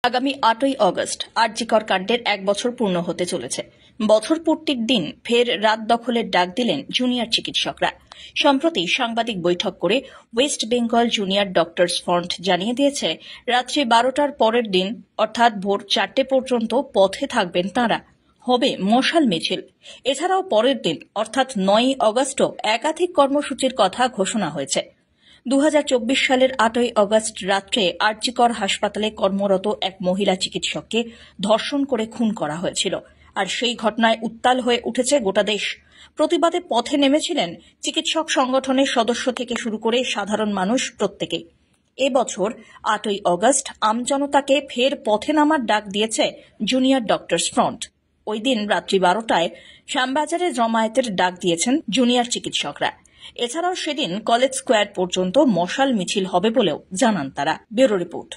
আগামী ৮ই অগস্ট আরজিকর কাণ্ডের ১ বছর পূর্ণ হতে চলেছে। বছর পূর্তির দিন ফের রাত দখলের ডাক দিলেন জুনিয়র চিকিৎসকরা। সম্প্রতি সাংবাদিক বৈঠক করে West Bengal junior doctors front জানিয়ে দিয়েছে, রাত্রি ১২টার পরের দিন অর্থাৎ ভোর ৪টে পর্যন্ত পথে থাকবেন তাঁরা। হবে মশাল মিছিল। এছাড়াও পরের দিন অর্থাৎ ৯ই অগস্টও একাধিক কর্মসূচির কথা ঘোষণা হয়েছে। ২০২৪ সালের ৮ই অগস্ট রাত্রে আরজিকর হাসপাতালে কর্মরত এক মহিলা চিকিৎসককে ধর্ষণ করে খুন করা হয়েছিল, আর সেই ঘটনায় উত্তাল হয়ে উঠেছে গোটা দেশ। প্রতিবাদে পথে নেমেছিলেন চিকিৎসক সংগঠনের সদস্য থেকে শুরু করে সাধারণ মানুষ প্রত্যেকে। এবছর ৮ই অগস্ট আমজনতাকে ফের পথে নামার ডাক দিয়েছে জুনিয়র ডক্টরস ফ্রন্ট। ওই দিন রাত্রি ১২টায় শ্যামবাজারে জমায়েতের ডাক দিয়েছেন জুনিয়র চিকিৎসকরা। এছাড়াও সেদিন কলেজ স্কোয়ার পর্যন্ত মশাল মিছিল হবে বলেও জানান তারা। Bureau report.